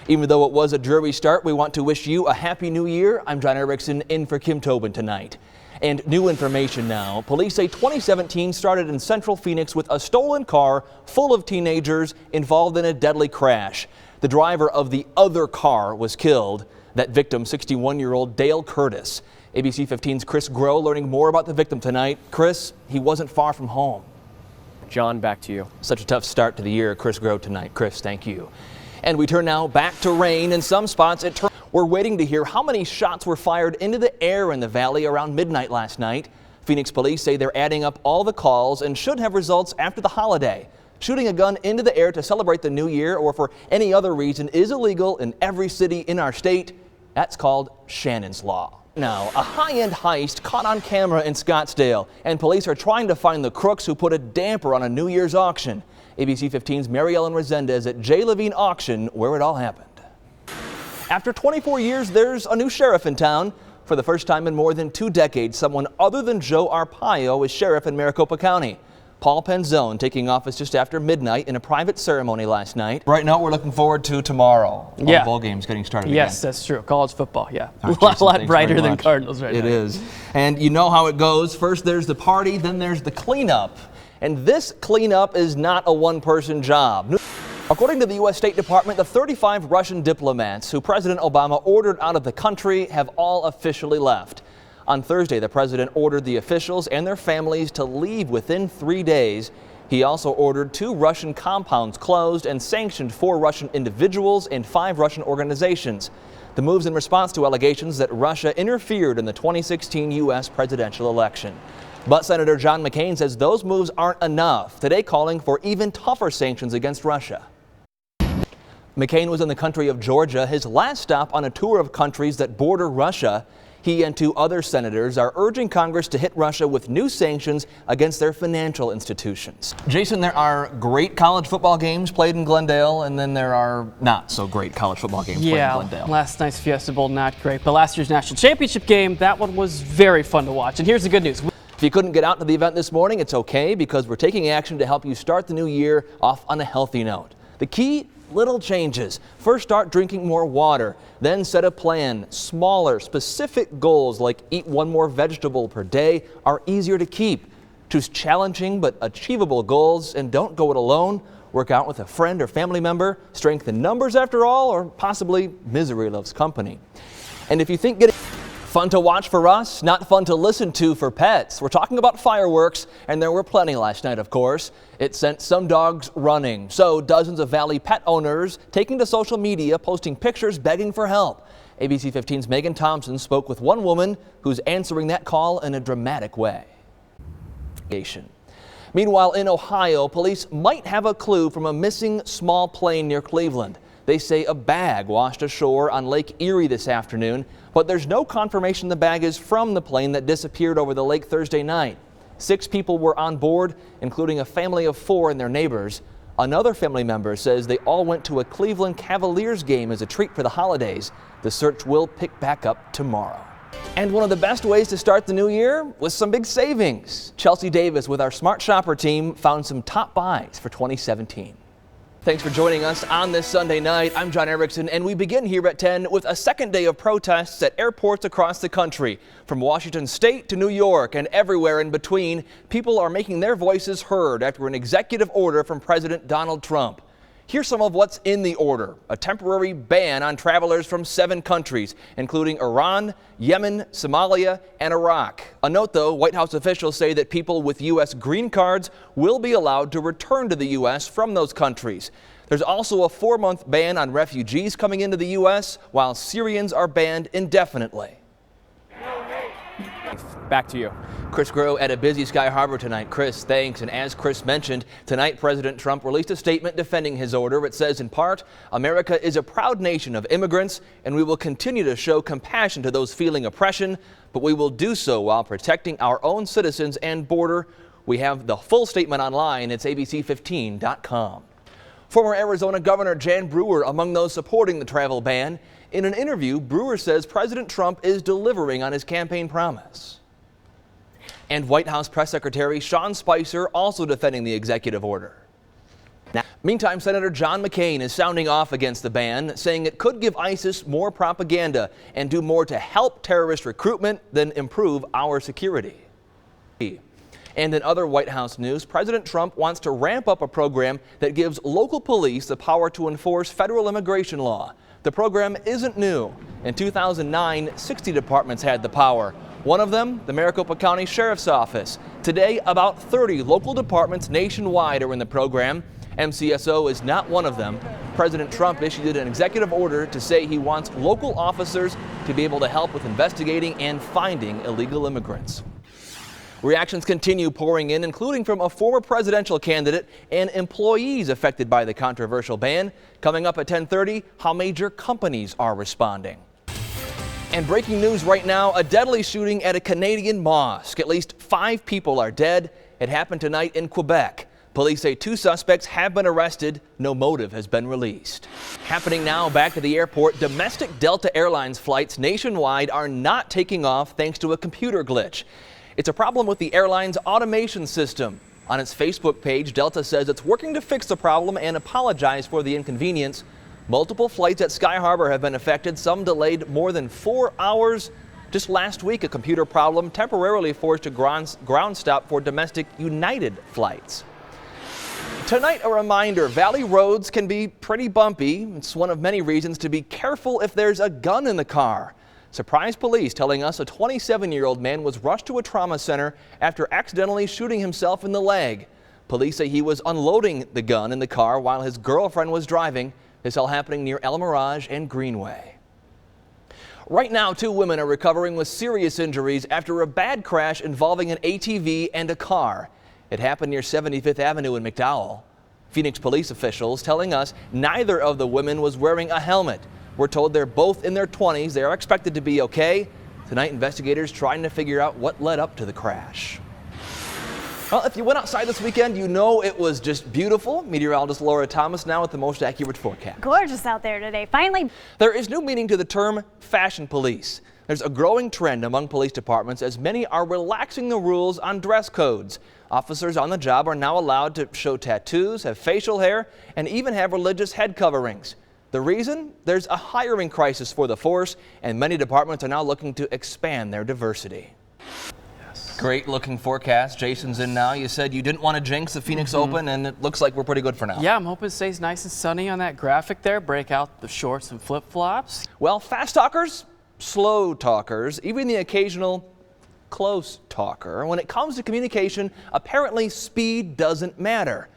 Even though it was a dreary start, we want to wish you a happy new year. I'm Jon Erickson in for Kim Tobin tonight. And new information now. Police say 2017 started in Central Phoenix with a stolen car full of teenagers involved in a deadly crash. The driver of the other car was killed. That victim, 61-year-old Dale Curtis. ABC 15's Chris Groh learning more about the victim tonight. Chris, he wasn't far from home. John, back to you. Such a tough start to the year. Chris Groh tonight. Chris, thank you. And we turn now back to rain. In some spots, we're waiting to hear how many shots were fired into the air in the valley around midnight last night. Phoenix police say they're adding up all the calls and should have results after the holiday. Shooting a gun into the air to celebrate the new year or for any other reason is illegal in every city in our state. That's called Shannon's Law. Now, a high-end heist caught on camera in Scottsdale, and police are trying to find the crooks who put a damper on a New Year's auction. ABC 15's Mary Ellen Resendez at J. Levine Auction, where it all happened. After 24 years, there's a new sheriff in town. For the first time in more than 2 decades, someone other than Joe Arpaio is sheriff in Maricopa County. Paul Penzone taking office just after midnight in a private ceremony last night. Right now, we're looking forward to tomorrow. All the bowl games getting started Yes, again. that's true. College football, yeah. All right, a Jason, lot brighter than Cardinals right now. It is. And you know how it goes. First, there's the party, then there's the cleanup. And this cleanup is not a one-person job. According to the U.S. State Department, the 35 Russian diplomats who President Obama ordered out of the country have all officially left. On Thursday, the president ordered the officials and their families to leave within 3 days. He also ordered 2 Russian compounds closed and sanctioned 4 Russian individuals and 5 Russian organizations. The move's in response to allegations that Russia interfered in the 2016 U.S. presidential election. But Senator John McCain says those moves aren't enough, today calling for even tougher sanctions against Russia. McCain was in the country of Georgia, his last stop on a tour of countries that border Russia. He and 2 other senators are urging Congress to hit Russia with new sanctions against their financial institutions. Jason, there are great college football games played in Glendale, and then there are not so great college football games played in Glendale. Yeah, last night's Fiesta Bowl, not great. But last year's national championship game, that one was very fun to watch. And here's the good news. If you couldn't get out to the event this morning, it's okay, because we're taking action to help you start the new year off on a healthy note. The key? Little changes. First, start drinking more water. Then set a plan. Smaller, specific goals like eat 1 more vegetable per day are easier to keep. Choose challenging but achievable goals, and don't go it alone. Work out with a friend or family member. Strength in numbers after all, or possibly misery loves company. And if you think getting fun to watch for us, not fun to listen to for pets. We're talking about fireworks, and there were plenty last night, of course. It sent some dogs running. So dozens of Valley pet owners taking to social media, posting pictures, begging for help. ABC 15's Megan Thompson spoke with one woman who's answering that call in a dramatic way. Meanwhile, in Ohio, police might have a clue from a missing small plane near Cleveland. They say a bag washed ashore on Lake Erie this afternoon, but there's no confirmation the bag is from the plane that disappeared over the lake Thursday night. 6 people were on board, including a family of 4 and their neighbors. Another family member says they all went to a Cleveland Cavaliers game as a treat for the holidays. The search will pick back up tomorrow. And one of the best ways to start the new year was some big savings. Chelsea Davis with our Smart Shopper team found some top buys for 2017. Thanks for joining us on this Sunday night. I'm Jon Erickson, and we begin here at 10 with a second day of protests at airports across the country. From Washington State to New York and everywhere in between, people are making their voices heard after an executive order from President Donald Trump. Here's some of what's in the order. A temporary ban on travelers from 7 countries, including Iran, Yemen, Somalia, and Iraq. A note, though, White House officials say that people with U.S. green cards will be allowed to return to the U.S. from those countries. There's also a 4-month ban on refugees coming into the U.S., while Syrians are banned indefinitely. Back to you. Chris Groh at a busy Sky Harbor tonight. Chris, thanks. And as Chris mentioned, tonight President Trump released a statement defending his order. It says, in part, America is a proud nation of immigrants, and we will continue to show compassion to those feeling oppression, but we will do so while protecting our own citizens and border. We have the full statement online. It's abc15.com. Former Arizona Governor Jan Brewer among those supporting the travel ban. In an interview, Brewer says President Trump is delivering on his campaign promise. And White House Press Secretary Sean Spicer also defending the executive order. Meantime, Senator John McCain is sounding off against the ban, saying it could give ISIS more propaganda and do more to help terrorist recruitment than improve our security. And in other White House news, President Trump wants to ramp up a program that gives local police the power to enforce federal immigration law. The program isn't new. In 2009, 60 departments had the power. One of them, the Maricopa County Sheriff's Office. Today, about 30 local departments nationwide are in the program. MCSO is not one of them. President Trump issued an executive order to say he wants local officers to be able to help with investigating and finding illegal immigrants. Reactions continue pouring in, including from a former presidential candidate and employees affected by the controversial ban. Coming up at 10:30, how major companies are responding. And breaking news right now, a deadly shooting at a Canadian mosque. At least 5 people are dead. It happened tonight in Quebec. Police say 2 suspects have been arrested. No motive has been released. Happening now back at the airport, domestic Delta Airlines flights nationwide are not taking off thanks to a computer glitch. It's a problem with the airline's automation system. On its Facebook page, Delta says it's working to fix the problem and apologize for the inconvenience. Multiple flights at Sky Harbor have been affected, some delayed more than 4 hours. Just last week, a computer problem temporarily forced a ground stop for domestic United flights. Tonight, a reminder, valley roads can be pretty bumpy. It's one of many reasons to be careful if there's a gun in the car. Surprise police telling us a 27-year-old man was rushed to a trauma center after accidentally shooting himself in the leg. Police say he was unloading the gun in the car while his girlfriend was driving. This all happening near El Mirage and Greenway. Right now, 2 women are recovering with serious injuries after a bad crash involving an ATV and a car. It happened near 75th Avenue in McDowell. Phoenix police officials telling us neither of the women was wearing a helmet. We're told they're both in their 20s. They are expected to be okay. Tonight, investigators trying to figure out what led up to the crash. Well, if you went outside this weekend, you know it was just beautiful. Meteorologist Laura Thomas now with the most accurate forecast. Gorgeous out there today, finally. There is new meaning to the term fashion police. There's a growing trend among police departments as many are relaxing the rules on dress codes. Officers on the job are now allowed to show tattoos, have facial hair, and even have religious head coverings. The reason? There's a hiring crisis for the force, and many departments are now looking to expand their diversity. Great looking forecast. Jason's in now. You said you didn't want to jinx the Phoenix Open, and it looks like we're pretty good for now. Yeah, I'm hoping it stays nice and sunny on that graphic there. Break out the shorts and flip-flops. Well, fast talkers, slow talkers, even the occasional close talker. When it comes to communication, apparently speed doesn't matter.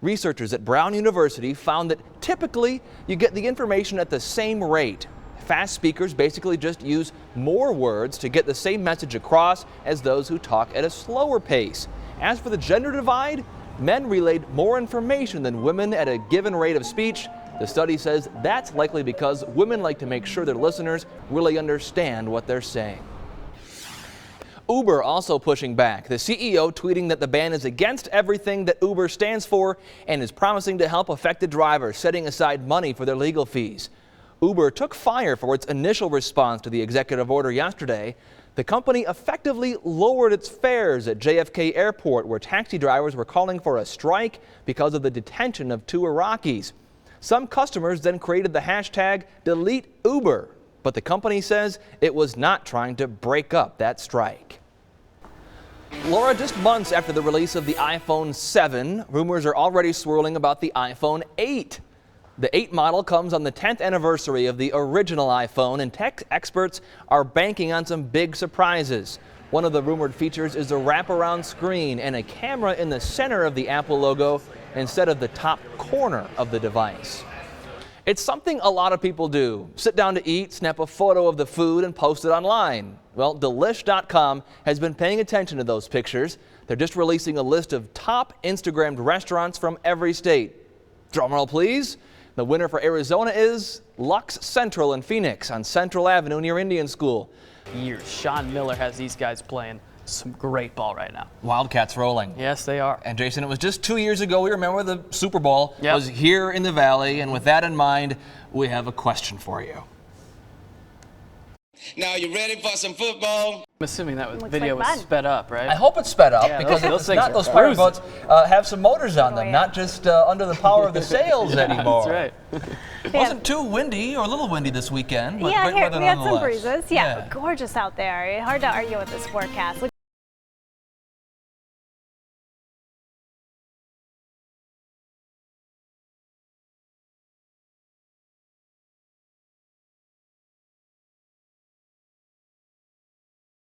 Researchers at Brown University found that typically you get the information at the same rate. Fast speakers basically just use more words to get the same message across as those who talk at a slower pace. As for the gender divide, men relayed more information than women at a given rate of speech. The study says that's likely because women like to make sure their listeners really understand what they're saying. Uber also pushing back. The CEO tweeting that the ban is against everything that Uber stands for and is promising to help affected drivers, setting aside money for their legal fees. Uber took fire for its initial response to the executive order yesterday. The company effectively lowered its fares at JFK Airport, where taxi drivers were calling for a strike because of the detention of 2 Iraqis. Some customers then created the hashtag #DeleteUber, but the company says it was not trying to break up that strike. Laura, just months after the release of the iPhone 7, rumors are already swirling about the iPhone 8. The 8 model comes on the 10th anniversary of the original iPhone, and tech experts are banking on some big surprises. One of the rumored features is a wraparound screen and a camera in the center of the Apple logo instead of the top corner of the device. It's something a lot of people do. Sit down to eat, snap a photo of the food, and post it online. Well, Delish.com has been paying attention to those pictures. They're just releasing a list of top Instagrammed restaurants from every state. Drumroll, please. The winner for Arizona is Lux Central in Phoenix on Central Avenue near Indian School. Years. Sean Miller has these guys playing some great ball right now. Wildcats rolling. Yes, they are. And Jason, it was just 2 years ago. We remember the Super Bowl Yep. was here in the Valley. And with that in mind, we have a question for you. Now, you ready for some football? I'm assuming that Looks video like was fun. sped up, right? I hope it's sped up Yeah, because those it's things not are those pirate cruising. boats have some motors on them, yeah. not just under the power of the sails anymore. That's right. It wasn't too windy or a little windy this weekend, but Yeah, great here weather we had some nonetheless. breezes. Yeah, gorgeous out there. Hard to argue with this forecast.